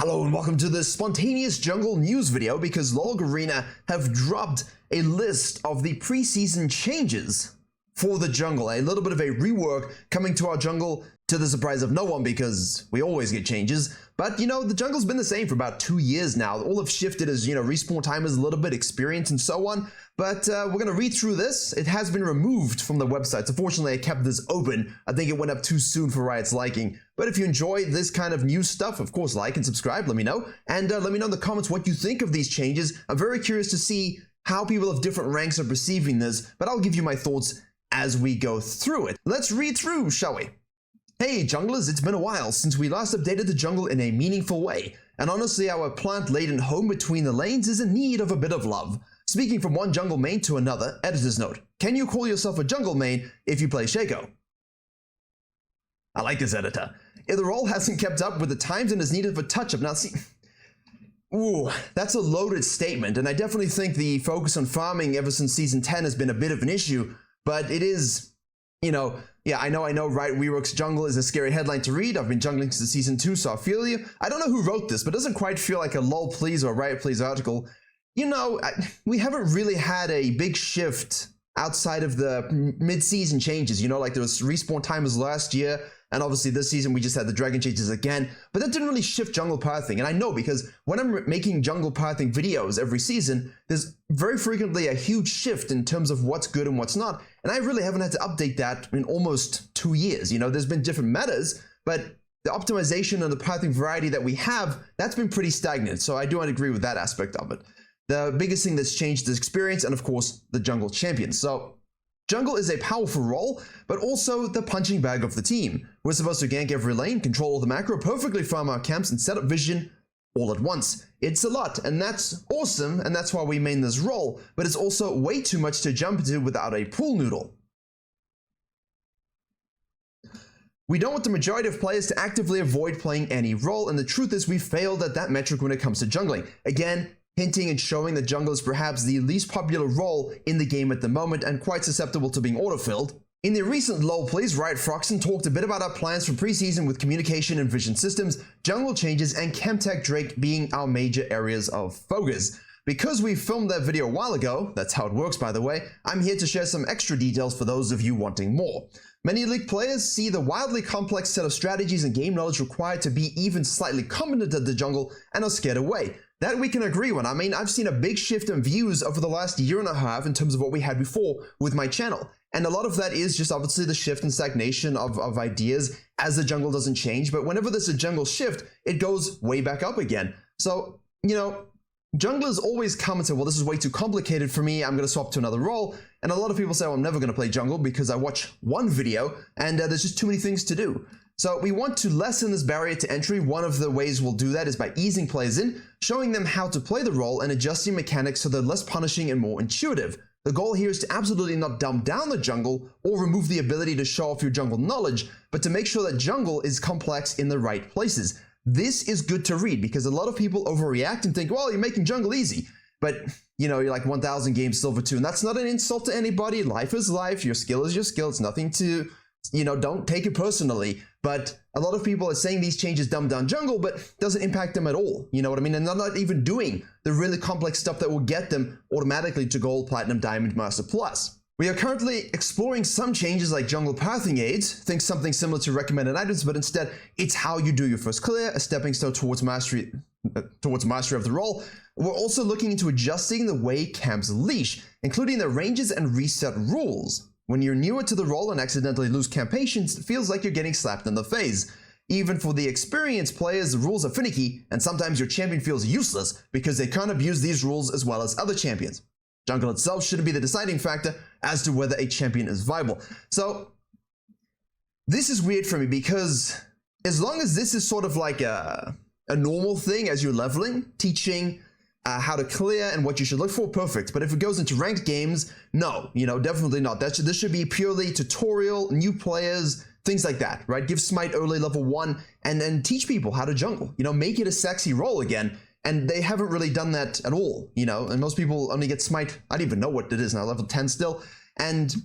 Hello and welcome to this spontaneous jungle news video because Log Arena have dropped a list of the preseason changes for the jungle. A little bit of a rework coming to our jungle to the surprise of no one because we always get changes. But you know, the jungle's been the same for about 2 years now. All have shifted is, respawn time is a little bit, experience and so on. But we're going to read through this. It has been removed from the website. Unfortunately, I kept this open. I think it went up too soon for Riot's liking. But if you enjoy this kind of news stuff, of course, like and subscribe, let me know. And let me know in the comments what you think of these changes. I'm very curious to see how people of different ranks are perceiving this, but I'll give you my thoughts as we go through it. Let's read through, shall we? Hey junglers, it's been a while since we last updated the jungle in a meaningful way, and honestly our plant-laden home between the lanes is in need of a bit of love. Speaking from one jungle main to another, editor's note, can you call yourself a jungle main if you play Shaco? I like this editor. If the role hasn't kept up with the times and is needed for touch-up, now see... Ooh, that's a loaded statement, and I definitely think the focus on farming ever since Season 10 has been a bit of an issue, but it is, yeah, I know, right? Rework's jungle is a scary headline to read. I've been jungling since Season 2, so I feel you. I don't know who wrote this, but it doesn't quite feel like a lol please or Riot please article. We haven't really had a big shift outside of the mid-season changes, like there was respawn timers last year, and obviously this season we just had the dragon changes again, but that didn't really shift jungle pathing. And I know because when I'm making jungle pathing videos every season, there's very frequently a huge shift in terms of what's good and what's not, and I really haven't had to update that in almost 2 years. There's been different metas, but the optimization and the pathing variety that we have, that's been pretty stagnant, so I do agree with that aspect of it. The biggest thing that's changed is experience and of course the jungle champions. So jungle is a powerful role, but also the punching bag of the team. We're supposed to gank every lane, control all the macro, perfectly farm our camps and set up vision all at once. It's a lot, and that's awesome, and that's why we main this role, but it's also way too much to jump into without a pool noodle. We don't want the majority of players to actively avoid playing any role, and the truth is we failed at that metric when it comes to jungling. Again, hinting and showing that jungle is perhaps the least popular role in the game at the moment and quite susceptible to being auto-filled. In the recent lol please, Riot Froxen talked a bit about our plans for preseason with communication and vision systems, jungle changes, and Chemtech Drake being our major areas of focus. Because we filmed that video a while ago, that's how it works by the way, I'm here to share some extra details for those of you wanting more. Many League players see the wildly complex set of strategies and game knowledge required to be even slightly competent at the jungle and are scared away. That we can agree on. I mean, I've seen a big shift in views over the last year and a half in terms of what we had before with my channel. And a lot of that is just obviously the shift and stagnation of ideas as the jungle doesn't change. But whenever there's a jungle shift, it goes way back up again. So, junglers always come and say, well, this is way too complicated for me. I'm going to swap to another role. And a lot of people say, well, I'm never going to play jungle because I watch one video and there's just too many things to do. So we want to lessen this barrier to entry. One of the ways we'll do that is by easing players in, showing them how to play the role and adjusting mechanics so they're less punishing and more intuitive. The goal here is to absolutely not dumb down the jungle or remove the ability to show off your jungle knowledge, but to make sure that jungle is complex in the right places. This is good to read because a lot of people overreact and think, well, you're making jungle easy. But, you're like 1,000 games Silver 2, and that's not an insult to anybody. Life is life. Your skill is your skill. It's nothing to... don't take it personally, but a lot of people are saying these changes dumb down jungle, but doesn't impact them at all. You know what I mean? And they're not even doing the really complex stuff that will get them automatically to gold, platinum, diamond, master plus. We are currently exploring some changes like jungle pathing aids, think something similar to recommended items, but instead it's how you do your first clear, a stepping stone towards mastery of the role. We're also looking into adjusting the way camps leash, including the ranges and reset rules. When you're newer to the role and accidentally lose camp patience, it feels like you're getting slapped in the face. Even for the experienced players, the rules are finicky, and sometimes your champion feels useless because they can't abuse these rules as well as other champions. Jungle itself shouldn't be the deciding factor as to whether a champion is viable. So, this is weird for me because as long as this is sort of like a normal thing as you're leveling, teaching how to clear and what you should look for, perfect. But if it goes into ranked games, no, definitely not. This should be purely tutorial, new players, things like that, right? Give Smite early level 1 and then teach people how to jungle, make it a sexy role again. And they haven't really done that at all, and most people only get Smite, I don't even know what it is now, level 10 still. And,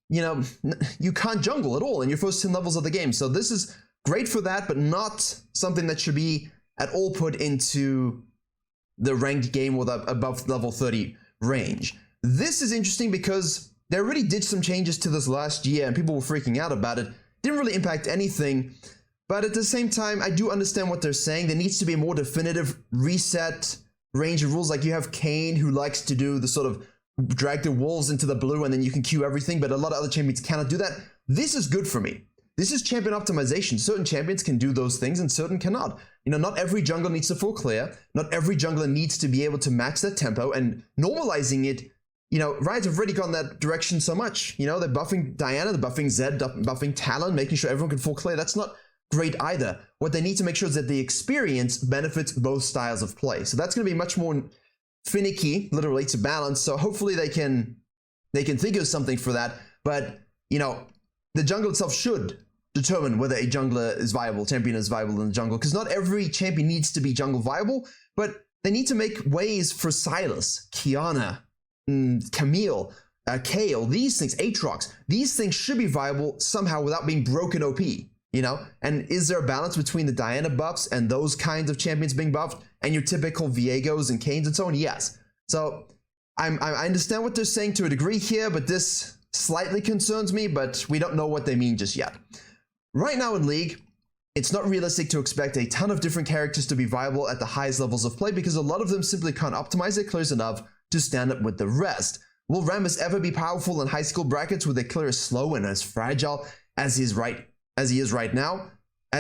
you can't jungle at all in your first 10 levels of the game. So this is great for that, but not something that should be at all put into the ranked game or the above level 30 range. This is interesting because they already did some changes to this last year and people were freaking out about it. Didn't really impact anything, but at the same time, I do understand what they're saying. There needs to be a more definitive reset range of rules. Like you have Kane, who likes to do the sort of drag the wolves into the blue and then you can queue everything, but a lot of other champions cannot do that. This is good for me. This is champion optimization. Certain champions can do those things and certain cannot. You know, not every jungler needs to full clear. Not every jungler needs to be able to match that tempo, and normalizing it, you know, Riot have already gone that direction so much. You know, they're buffing Diana, they're buffing Zed, buffing Talon, making sure everyone can full clear. That's not great either. What they need to make sure is that the experience benefits both styles of play. So that's going to be much more finicky, literally, to balance. So hopefully they can think of something for that. But, you know, the jungle itself should determine whether a jungler is viable, champion is viable in the jungle, because not every champion needs to be jungle viable, but they need to make ways for Sylas, Kiana, Camille, Kayle, these things, Aatrox, these things should be viable somehow without being broken OP, you know? And is there a balance between the Diana buffs and those kinds of champions being buffed and your typical Viegos and Kanes and so on? Yes. So I understand what they're saying to a degree here, but this slightly concerns me, but we don't know what they mean just yet. Right now in League, it's not realistic to expect a ton of different characters to be viable at the highest levels of play because a lot of them simply can't optimize their clears enough to stand up with the rest. Will Rammus ever be powerful in high skill brackets with a clear as slow and as fragile as he is right now? Yeah,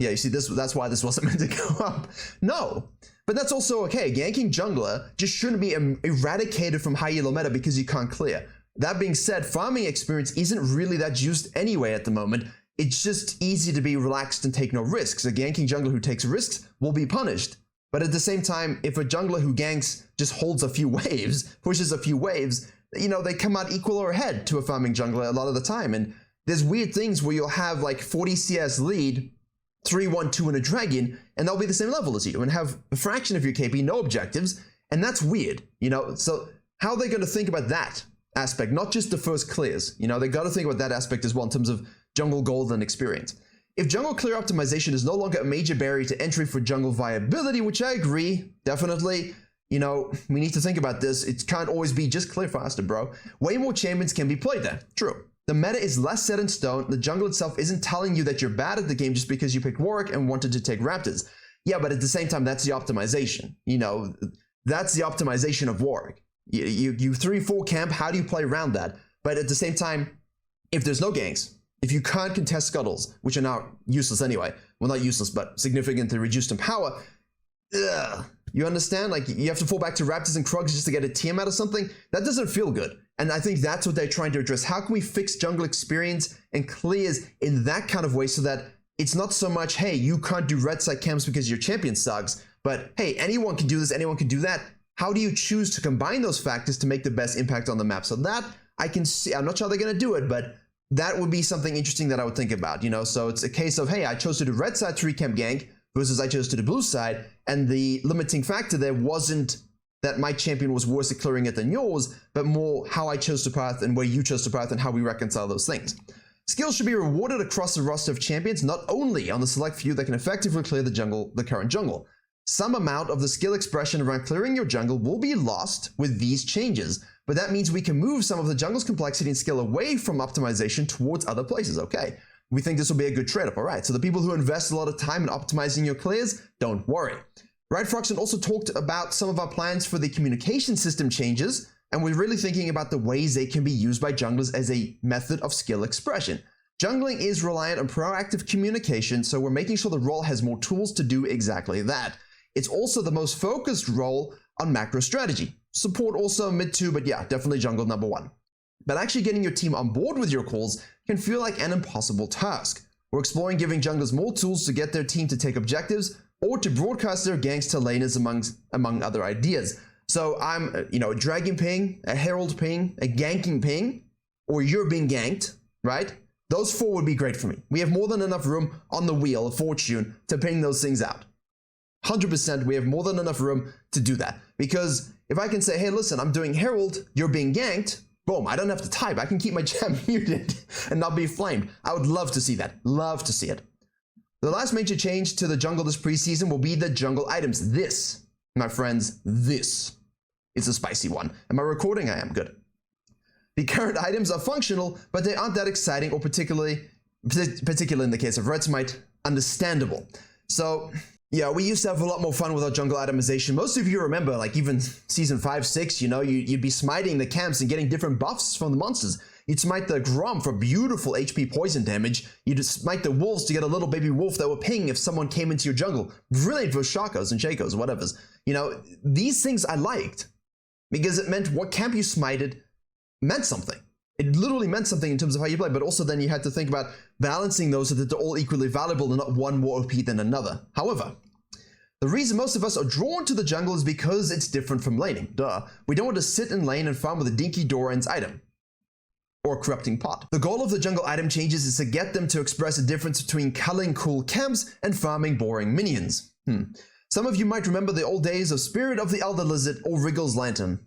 you see this, that's why this wasn't meant to go up. No, but that's also okay. Ganking jungler just shouldn't be eradicated from high elo meta because you can't clear. That being said, farming experience isn't really that juiced anyway at the moment. It's just easy to be relaxed and take no risks. A ganking jungler who takes risks will be punished. But at the same time, if a jungler who ganks just holds a few waves, pushes a few waves, you know, they come out equal or ahead to a farming jungler a lot of the time. And there's weird things where you'll have like 40 CS lead, 3-1-2 in a dragon, and they'll be the same level as you and have a fraction of your KP, no objectives. And that's weird, you know? So how are they going to think about that aspect? Not just the first clears, you know, they got to think about that aspect as well in terms of jungle gold and experience. If jungle clear optimization is no longer a major barrier to entry for jungle viability, which I agree, definitely, you know, we need to think about this. It can't always be just clear faster, bro. Way more champions can be played there. True. The meta is less set in stone. The jungle itself isn't telling you that you're bad at the game just because you picked Warwick and wanted to take Raptors. Yeah, but at the same time, that's the optimization. You know, that's the optimization of Warwick. You 3-4 camp, how do you play around that? But at the same time, if there's no ganks, if you can't contest scuttles, which are now useless anyway, well, not useless, but significantly reduced in power, you understand? Like, you have to fall back to Raptors and Krugs just to get a TM out of something? That doesn't feel good. And I think that's what they're trying to address. How can we fix jungle experience and clears in that kind of way so that it's not so much, hey, you can't do red side camps because your champion sucks, but hey, anyone can do this, anyone can do that. How do you choose to combine those factors to make the best impact on the map? So that I can see, I'm not sure how they're going to do it, but that would be something interesting that I would think about, you know? So it's a case of, hey, I chose to do red side 3-camp gank versus I chose to do blue side, and the limiting factor there wasn't that my champion was worse at clearing it than yours, but more how I chose to path and where you chose to path and how we reconcile those things. Skills should be rewarded across the roster of champions, not only on the select few that can effectively clear the current jungle. Some amount of the skill expression around clearing your jungle will be lost with these changes, but that means we can move some of the jungle's complexity and skill away from optimization towards other places. Okay, we think this will be a good trade-off. All right, so the people who invest a lot of time in optimizing your clears, don't worry. Riot Froxen also talked about some of our plans for the communication system changes, and we're really thinking about the ways they can be used by junglers as a method of skill expression. Jungling is reliant on proactive communication, so we're making sure the role has more tools to do exactly that. It's also the most focused role on macro strategy. Support also mid 2, but yeah, definitely jungle number 1. But actually getting your team on board with your calls can feel like an impossible task. We're exploring giving junglers more tools to get their team to take objectives or to broadcast their ganks to laners among other ideas. So I'm, you know, a dragon ping, a herald ping, a ganking ping, or you're being ganked, right? Those 4 would be great for me. We have more than enough room on the wheel of fortune to ping those things out. 100%, we have more than enough room to do that. Because if I can say, hey, listen, I'm doing herald, you're being ganked, boom, I don't have to type. I can keep my chat muted and not be flamed. I would love to see that. Love to see it. The last major change to the jungle this preseason will be the jungle items. This, my friends, this is a spicy one. Am I recording? I am. Good. The current items are functional, but they aren't that exciting or particularly in the case of Red Smite, understandable. So, yeah, we used to have a lot more fun with our jungle itemization. Most of you remember, like even season 5, 6, you know, you'd be smiting the camps and getting different buffs from the monsters. You'd smite the Grom for beautiful HP poison damage. You'd smite the wolves to get a little baby wolf that would ping if someone came into your jungle. Brilliant for Shakos and Shakos, whatevers. You know, these things I liked because it meant what camp you smited meant something. It literally meant something in terms of how you play, but also then you had to think about balancing those so that they're all equally valuable and not one more OP than another. However, the reason most of us are drawn to the jungle is because it's different from laning. Duh. We don't want to sit in lane and farm with a dinky Doran's item or corrupting pot. The goal of the jungle item changes is to get them to express a difference between culling cool camps and farming boring minions. Some of you might remember the old days of Spirit of the Elder Lizard or Wriggle's Lantern.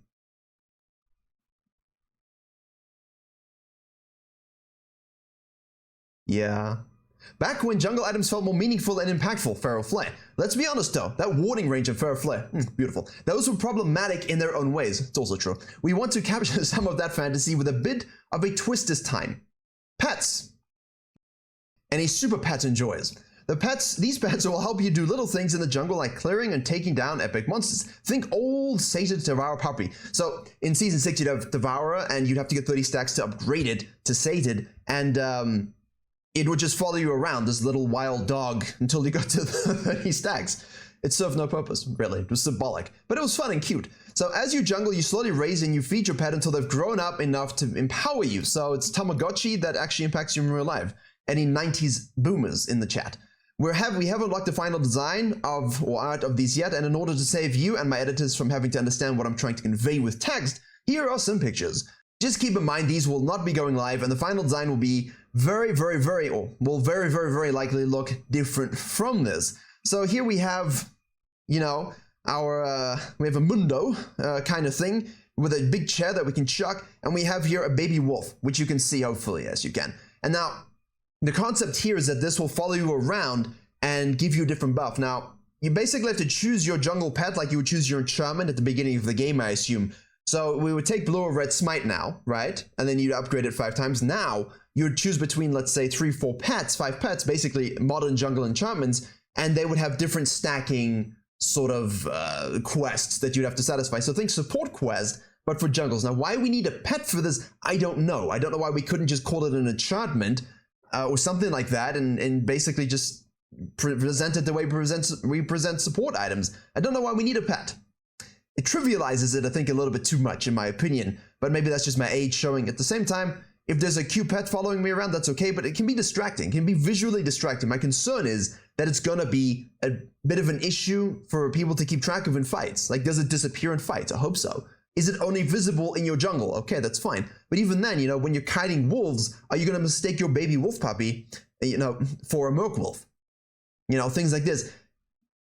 Yeah. Back when jungle items felt more meaningful and impactful, Feral Flare. Let's be honest though, that warding range of Feral Flare, beautiful. Those were problematic in their own ways, it's also true. We want to capture some of that fantasy with a bit of a twist this time. Pets. Any super pet enjoyers. These pets will help you do little things in the jungle like clearing and taking down epic monsters. Think old Sated Devourer puppy. So in season 6 you'd have Devourer and you'd have to get 30 stacks to upgrade it to Sated, and it would just follow you around, this little wild dog, until you got to the 30 stacks. It served no purpose, really. It was symbolic. But it was fun and cute. So as you jungle, you slowly raise and you feed your pet until they've grown up enough to empower you. So it's Tamagotchi that actually impacts you in real life. Any 90s boomers in the chat. We haven't unlocked the final design of or art of these yet, and in order to save you and my editors from having to understand what I'm trying to convey with text, here are some pictures. Just keep in mind these will not be going live, and the final design will be very likely look different from this. So here we have, you know, we have a Mundo kind of thing with a big chair that we can chuck, and we have here a baby wolf, which you can see hopefully as you can. And now the concept here is that this will follow you around and give you a different buff. Now you basically have to choose your jungle pet like you would choose your enchantment at the beginning of the game, I assume. So we would take blue or red smite now, right? And then you'd upgrade it 5 times. Now you would choose between, let's say, 3, 4 pets, 5 pets, basically modern jungle enchantments, and they would have different stacking sort of quests that you'd have to satisfy. So think support quest, but for jungles. Now, why we need a pet for this, I don't know. I don't know why we couldn't just call it an enchantment or something like that, and basically just present it the way we present support items. I don't know why we need a pet. It trivializes it, I think, a little bit too much, in my opinion. But maybe that's just my age showing. At the same time, if there's a cute pet following me around, that's okay, but it can be distracting. It can be visually distracting. My concern is that it's going to be a bit of an issue for people to keep track of in fights. Like, does it disappear in fights? I hope so. Is it only visible in your jungle? Okay, that's fine. But even then, you know, when you're kiting wolves, are you going to mistake your baby wolf puppy, you know, for a merc wolf? You know, things like this.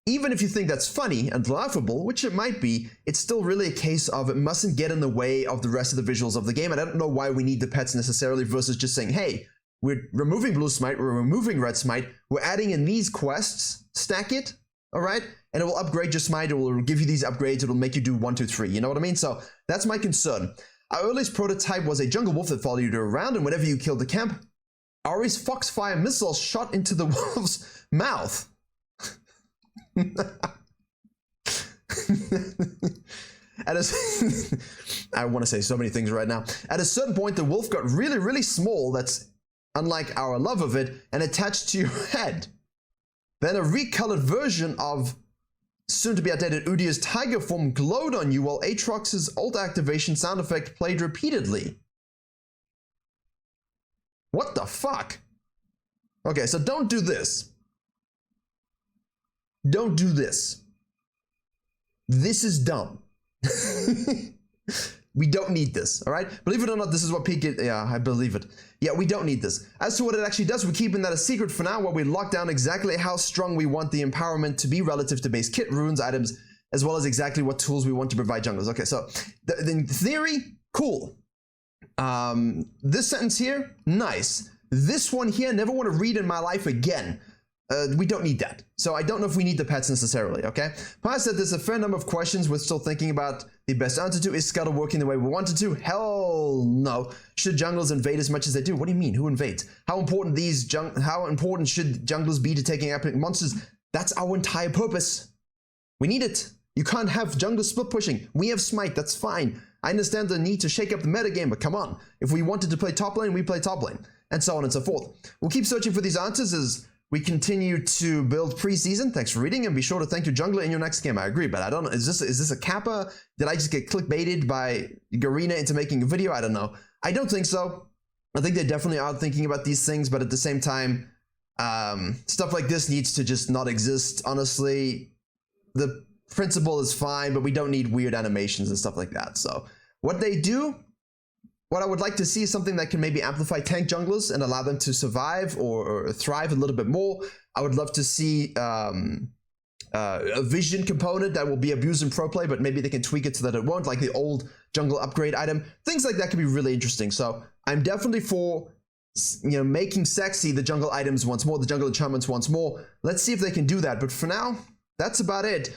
Even if you think that's funny and laughable, which it might be, it's still really a case of it mustn't get in the way of the rest of the visuals of the game. And I don't know why we need the pets necessarily versus just saying, hey, we're removing blue smite, we're removing red smite, we're adding in these quests, stack it, all right? And it will upgrade your smite, it will give you these upgrades, it will make you do 1, 2, 3, you know what I mean? So that's my concern. Our earliest prototype was a jungle wolf that followed you around, and whenever you killed the camp, Ari's Foxfire missile shot into the wolf's mouth. I want to say so many things right now. At a certain point, the wolf got really small, that's unlike our love of it, and attached to your head. Then a recolored version of soon-to-be outdated Udia's tiger form glowed on you while Aatrox's ult activation sound effect played repeatedly. What the fuck? Okay, so don't do this. Don't do this. This is dumb. We don't need this, all right? Believe it or not, this is what peak it. Yeah, I believe it. Yeah, we don't need this. As to what it actually does, we're keeping that a secret for now while we lock down exactly how strong we want the empowerment to be relative to base kit, runes, items, as well as exactly what tools we want to provide junglers. Okay, so in theory, cool. This sentence here, nice. This one here, never want to read in my life again. We don't need that. So I don't know if we need the pets necessarily, okay? Past that, there's a fair number of questions we're still thinking about the best answer to. Is Scuttle working the way we want it to? Hell no. Should jungles invade as much as they do? What do you mean? Who invades? How important should junglers be to taking epic monsters? That's our entire purpose. We need it. You can't have junglers split pushing. We have smite, that's fine. I understand the need to shake up the metagame, but come on. If we wanted to play top lane, we play top lane. And so on and so forth. We'll keep searching for these answers as we continue to build preseason. Thanks for reading, and be sure to thank your jungler in your next game. I agree, but I don't know. Is this a kappa? Did I just get clickbaited by Garena into making a video? I don't know. I don't think so. I think they definitely are thinking about these things, but at the same time, stuff like this needs to just not exist. Honestly, the principle is fine, but we don't need weird animations and stuff like that. So what they do, what I would like to see is something that can maybe amplify tank junglers and allow them to survive or thrive a little bit more. I would love to see a vision component that will be abused in pro play, but maybe they can tweak it so that it won't, like the old jungle upgrade item. Things like that could be really interesting. So I'm definitely for, you know, making sexy the jungle items once more, the jungle enchantments once more. Let's see if they can do that. But for now, that's about it.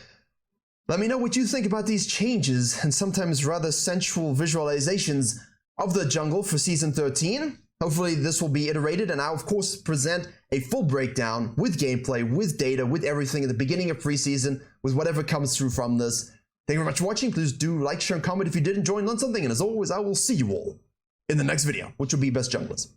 Let me know what you think about these changes and sometimes rather sensual visualizations of the jungle for Season 13. Hopefully this will be iterated, and I'll of course present a full breakdown with gameplay, with data, with everything at the beginning of preseason, with whatever comes through from this. Thank you very much for watching. Please do like, share, and comment if you did enjoy and learn something. And as always, I will see you all in the next video, which will be Best Junglers.